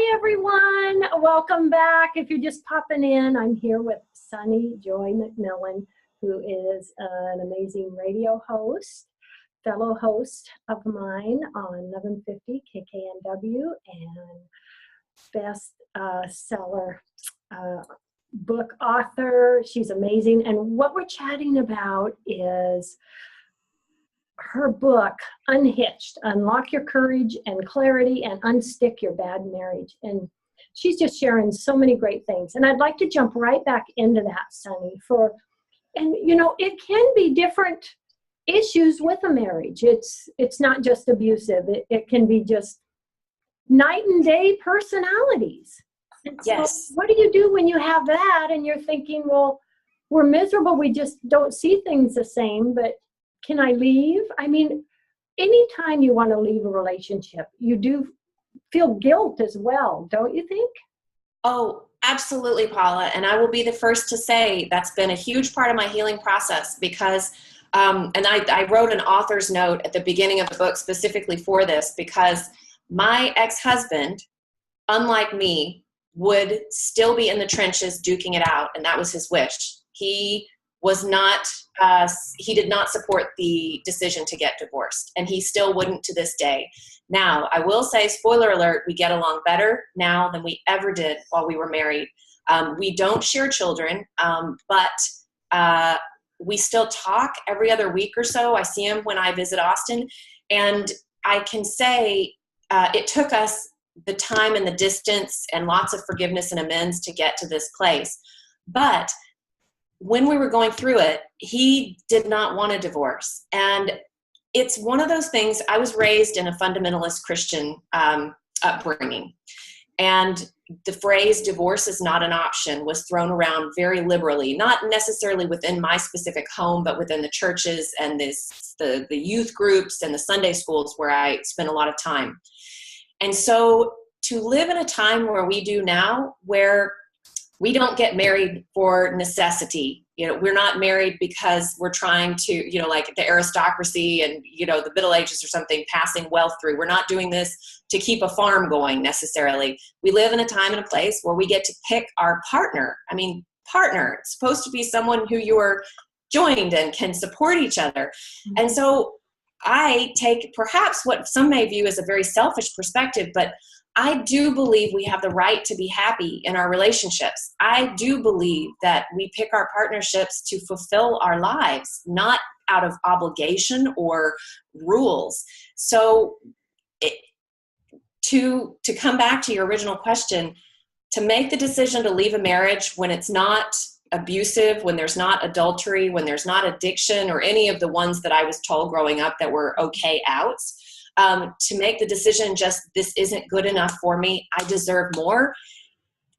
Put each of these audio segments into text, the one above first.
Hi, everyone. Welcome back. If you're just popping in, I'm here with Sunny Joy McMillan, who is an amazing radio host, fellow host of mine on 1150 KKNW, and best seller book author. She's amazing. And what we're chatting about is her book, Unhitched, Unlock Your Courage and Clarity and Unstick Your Bad Marriage. And she's just sharing so many great things. And I'd like to jump right back into that, Sunny, and you know, it can be different issues with a marriage. It's not just abusive. It can be just night and day personalities. And so Yes. what do you do when you have that and you're thinking, well, we're miserable, we just don't see things the same, but can I leave? I mean, anytime you want to leave a relationship, you do feel guilt as well, don't you think? Oh, absolutely, Paula. And I will be the first to say that's been a huge part of my healing process because, and I wrote an author's note at the beginning of the book specifically for this because my ex-husband, unlike me, would still be in the trenches duking it out. And that was his wish. He did not support the decision to get divorced, and he still wouldn't to this day. Now, I will say, spoiler alert, we get along better now than we ever did while we were married. We don't share children, but we still talk every other week or so. I see him when I visit Austin, and I can say it took us the time and the distance and lots of forgiveness and amends to get to this place. But when we were going through it, he did not want a divorce. And it's one of those things. I was raised in a fundamentalist Christian upbringing. And the phrase divorce is not an option was thrown around very liberally, not necessarily within my specific home, but within the churches and the youth groups and the Sunday schools where I spent a lot of time. And so to live in a time where we do now, where we don't get married for necessity. You know, we're not married because we're trying to, you know, like the aristocracy and, you know, the Middle Ages or something, passing wealth through. We're not doing this to keep a farm going necessarily. We live in a time and a place where we get to pick our partner. I mean, partner, it's supposed to be someone who you are joined and can support each other. Mm-hmm. And so I take perhaps what some may view as a very selfish perspective, but I do believe we have the right to be happy in our relationships. I do believe that we pick our partnerships to fulfill our lives, not out of obligation or rules. So to come back to your original question, to make the decision to leave a marriage when it's not abusive, when there's not adultery, when there's not addiction or any of the ones that I was told growing up that were okay outs, to make the decision just this isn't good enough for me, I deserve more.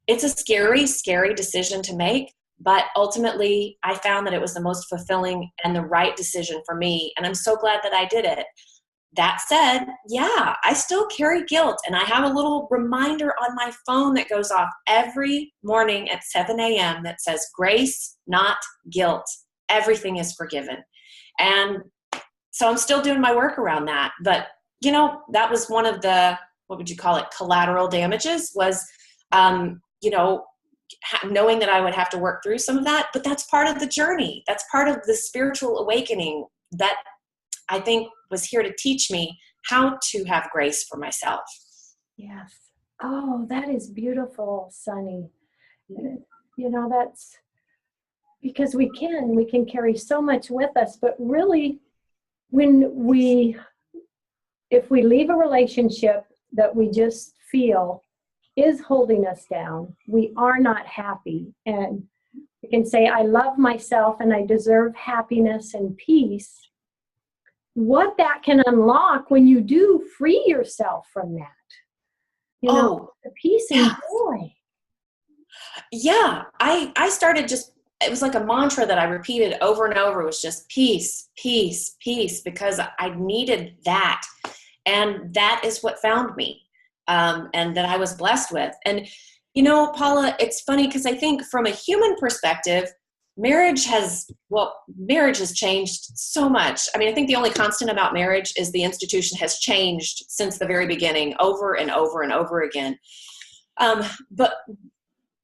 It's a scary, scary decision to make, but ultimately I found that it was the most fulfilling and the right decision for me, and I'm so glad that I did it. That said, yeah, I still carry guilt, and I have a little reminder on my phone that goes off every morning at 7 a.m. that says, grace, not guilt. Everything is forgiven. And so I'm still doing my work around that, but you know, that was one of the, what would you call it, collateral damages was, you know, knowing that I would have to work through some of that, but that's part of the journey. That's part of the spiritual awakening that I think was here to teach me how to have grace for myself. Yes. Oh, that is beautiful, Sunny. You know, that's because we can carry so much with us, but really if we leave a relationship that we just feel is holding us down, we are not happy. And we can say, I love myself and I deserve happiness and peace. What that can unlock when you do free yourself from that, you know, the peace and joy. Yeah, I started it was like a mantra that I repeated over and over. It was just peace, peace, peace, because I needed that. And that is what found me, and that I was blessed with. And, you know, Paula, it's funny because I think from a human perspective, marriage has changed so much. I mean, I think the only constant about marriage is the institution has changed since the very beginning, over and over and over again. But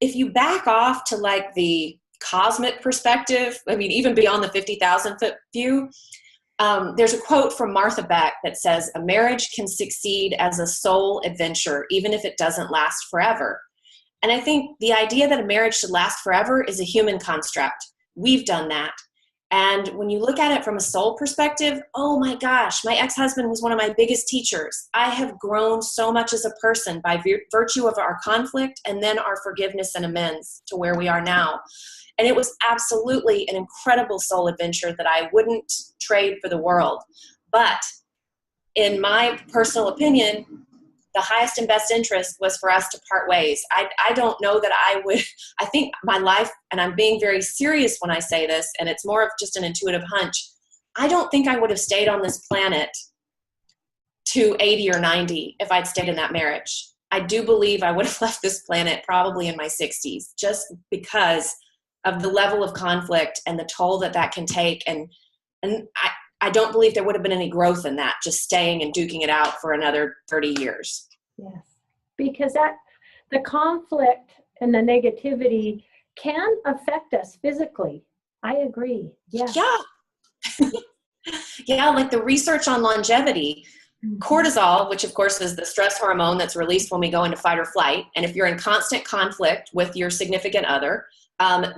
if you back off to like the cosmic perspective, I mean, even beyond the 50,000 foot view, there's a quote from Martha Beck that says, "A marriage can succeed as a soul adventure, even if it doesn't last forever." And I think the idea that a marriage should last forever is a human construct. We've done that. And when you look at it from a soul perspective, oh my gosh, my ex-husband was one of my biggest teachers. I have grown so much as a person by virtue of our conflict and then our forgiveness and amends to where we are now. And it was absolutely an incredible soul adventure that I wouldn't trade for the world. But in my personal opinion, the highest and best interest was for us to part ways. I don't know that I think my life, and I'm being very serious when I say this, and it's more of just an intuitive hunch, I don't think I would have stayed on this planet to 80 or 90 if I'd stayed in that marriage. I do believe I would have left this planet probably in my 60s, just because of the level of conflict and the toll that can take. And I don't believe there would have been any growth in that, just staying and duking it out for another 30 years. Yes, because the conflict and the negativity can affect us physically. I agree. Yes. Yeah. Yeah, like the research on longevity, cortisol, which of course is the stress hormone that's released when we go into fight or flight. And if you're in constant conflict with your significant other,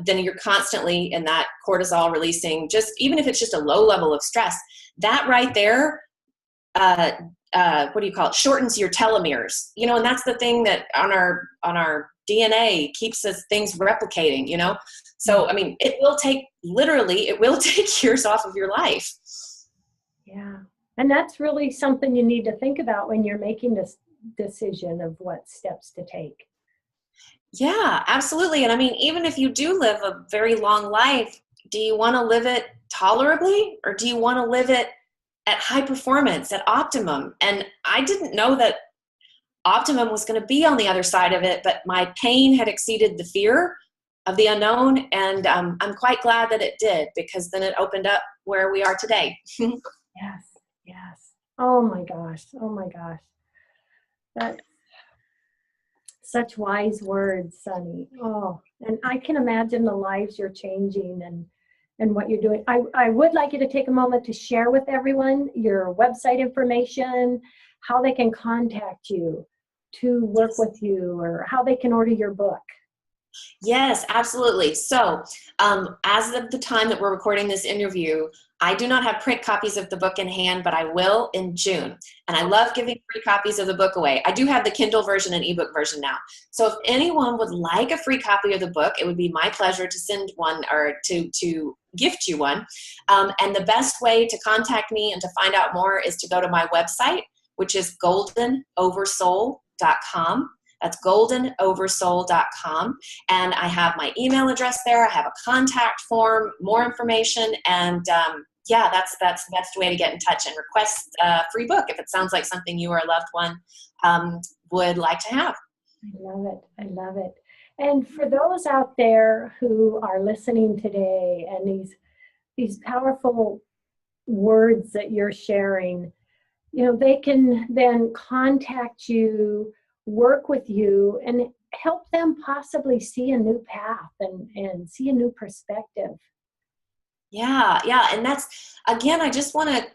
then you're constantly in that cortisol releasing, just even if it's just a low level of stress, that right there, what do you call it? Shortens your telomeres, and that's the thing that on our DNA keeps things replicating, So, I mean, it will take years off of your life. Yeah. And that's really something you need to think about when you're making this decision of what steps to take. Yeah, absolutely. And I mean, even if you do live a very long life, do you want to live it tolerably, or do you want to live it at high performance, at optimum? And I didn't know that optimum was going to be on the other side of it, but my pain had exceeded the fear of the unknown. And I'm quite glad that it did, because then it opened up where we are today. Yes. Yes. Oh my gosh. Oh my gosh. That's such wise words, Sunny. Oh, and I can imagine the lives you're changing and what you're doing. I would like you to take a moment to share with everyone your website information, how they can contact you to work with you, or how they can order your book. Yes, absolutely. So as of the time that we're recording this interview, I do not have print copies of the book in hand, but I will in June. And I love giving free copies of the book away. I do have the Kindle version and ebook version now. So if anyone would like a free copy of the book, it would be my pleasure to send one, or to gift you one. And the best way to contact me and to find out more is to go to my website, which is goldenoversoul.com. That's goldenoversoul.com. And I have my email address there. I have a contact form, more information. And that's the best way to get in touch and request a free book if it sounds like something you or a loved one would like to have. I love it. I love it. And for those out there who are listening today, and these powerful words that you're sharing, they can then contact you, work with you, and help them possibly see a new path and see a new perspective. Yeah. And that's, again, I just want to,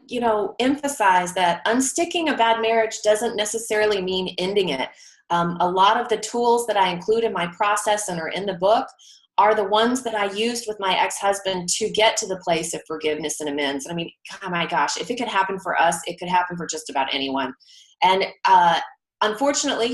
emphasize that unsticking a bad marriage doesn't necessarily mean ending it. A lot of the tools that I include in my process and are in the book are the ones that I used with my ex-husband to get to the place of forgiveness and amends. I mean, oh my gosh, if it could happen for us, it could happen for just about anyone. And, unfortunately,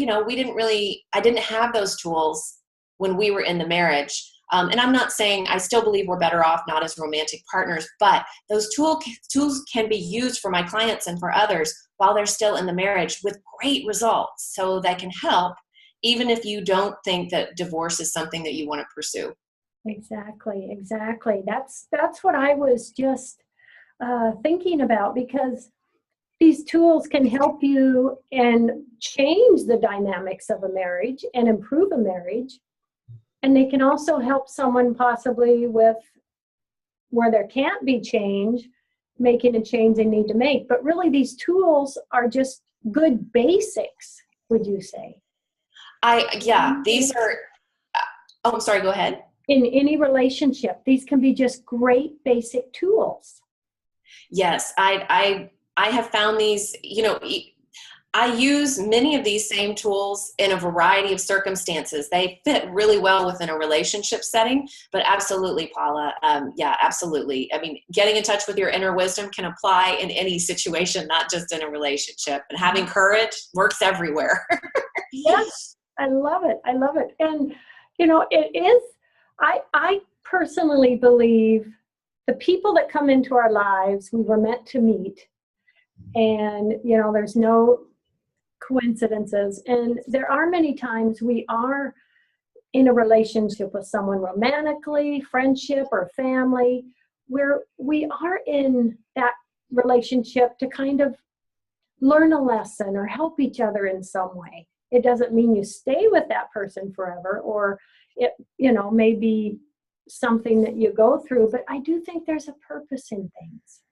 I didn't have those tools when we were in the marriage. And I'm not saying, I still believe we're better off not as romantic partners, but those tools can be used for my clients and for others while they're still in the marriage with great results. So that can help, even if you don't think that divorce is something that you want to pursue. Exactly. That's what I was just thinking about, because these tools can help you and change the dynamics of a marriage and improve a marriage. And they can also help someone possibly with where there can't be change, making a change they need to make. But really, these tools are just good basics, would you say? These are, oh, I'm sorry, go ahead. In any relationship, these can be just great basic tools. Yes, I have found these, I use many of these same tools in a variety of circumstances. They fit really well within a relationship setting, but absolutely, Paula. Absolutely. I mean, getting in touch with your inner wisdom can apply in any situation, not just in a relationship. And having courage works everywhere. Yes, I love it. I love it. And, it is, I personally believe the people that come into our lives, we were meant to meet. And, there's no coincidences. And there are many times we are in a relationship with someone romantically, friendship, or family, where we are in that relationship to kind of learn a lesson or help each other in some way. It doesn't mean you stay with that person forever, or it, may be something that you go through, but I do think there's a purpose in things.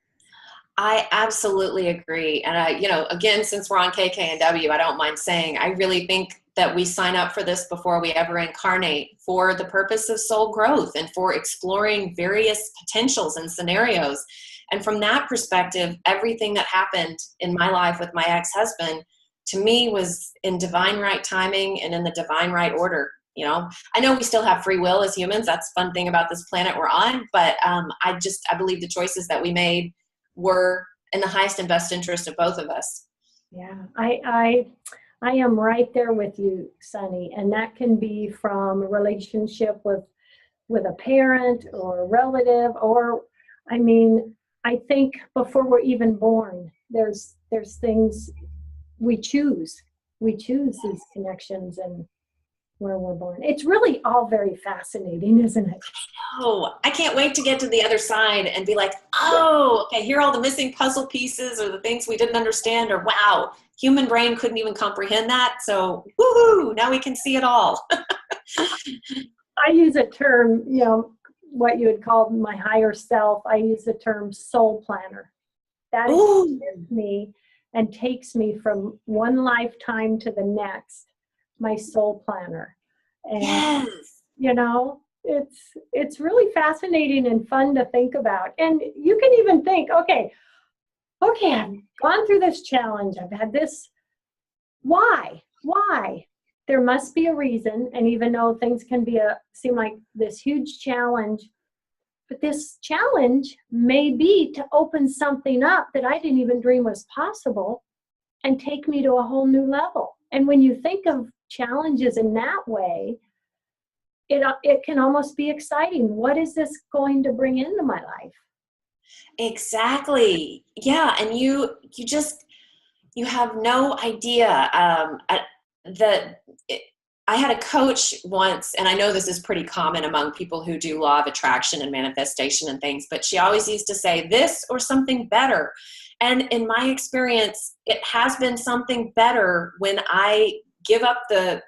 I absolutely agree. And again, since we're on KKNW, I don't mind saying, I really think that we sign up for this before we ever incarnate, for the purpose of soul growth and for exploring various potentials and scenarios. And from that perspective, everything that happened in my life with my ex-husband, to me, was in divine right timing and in the divine right order. I know we still have free will as humans. That's the fun thing about this planet we're on. But I believe the choices that we made were in the highest and best interest of both of us. Yeah, I am right there with you, Sunny. And that can be from a relationship with a parent or a relative, or, I think before we're even born, there's things we choose. We choose these connections and where we're born. It's really all very fascinating, isn't it? Oh, I can't wait to get to the other side and be like, oh, okay, here are all the missing puzzle pieces or the things we didn't understand, or wow, human brain couldn't even comprehend that. So woohoo, now we can see it all. I use a term, what you would call my higher self. I use the term soul planner. That is me and takes me from one lifetime to the next, my soul planner. And, yes. It's really fascinating and fun to think about. And you can even think, okay, I've gone through this challenge. I've had this. Why? There must be a reason. And even though things can seem like this huge challenge, but this challenge may be to open something up that I didn't even dream was possible and take me to a whole new level. And when you think of challenges in that way, it can almost be exciting. What is this going to bring into my life? Exactly. Yeah. And you have no idea. I had a coach once, and I know this is pretty common among people who do law of attraction and manifestation and things, but she always used to say this or something better. And in my experience, it has been something better when I give up the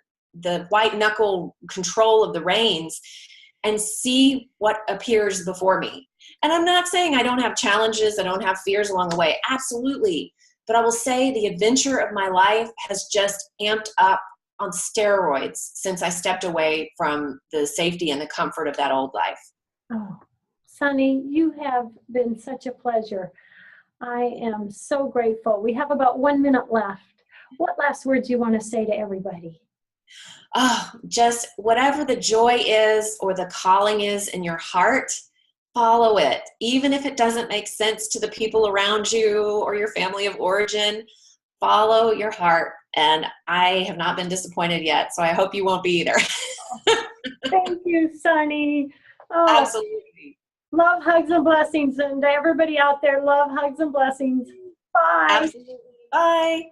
white knuckle control of the reins and see what appears before me. And I'm not saying I don't have challenges, I don't have fears along the way. Absolutely. But I will say the adventure of my life has just amped up on steroids since I stepped away from the safety and the comfort of that old life. Oh, Sunny, you have been such a pleasure. I am so grateful. We have about 1 minute left. What last words you want to say to everybody? Oh, just whatever the joy is or the calling is in your heart, follow it. Even if it doesn't make sense to the people around you or your family of origin, follow your heart. And I have not been disappointed yet, so I hope you won't be either. Thank you, Sunny. Oh, absolutely. Love, hugs, and blessings. And to everybody out there, love, hugs, and blessings. Bye. Absolutely. Bye.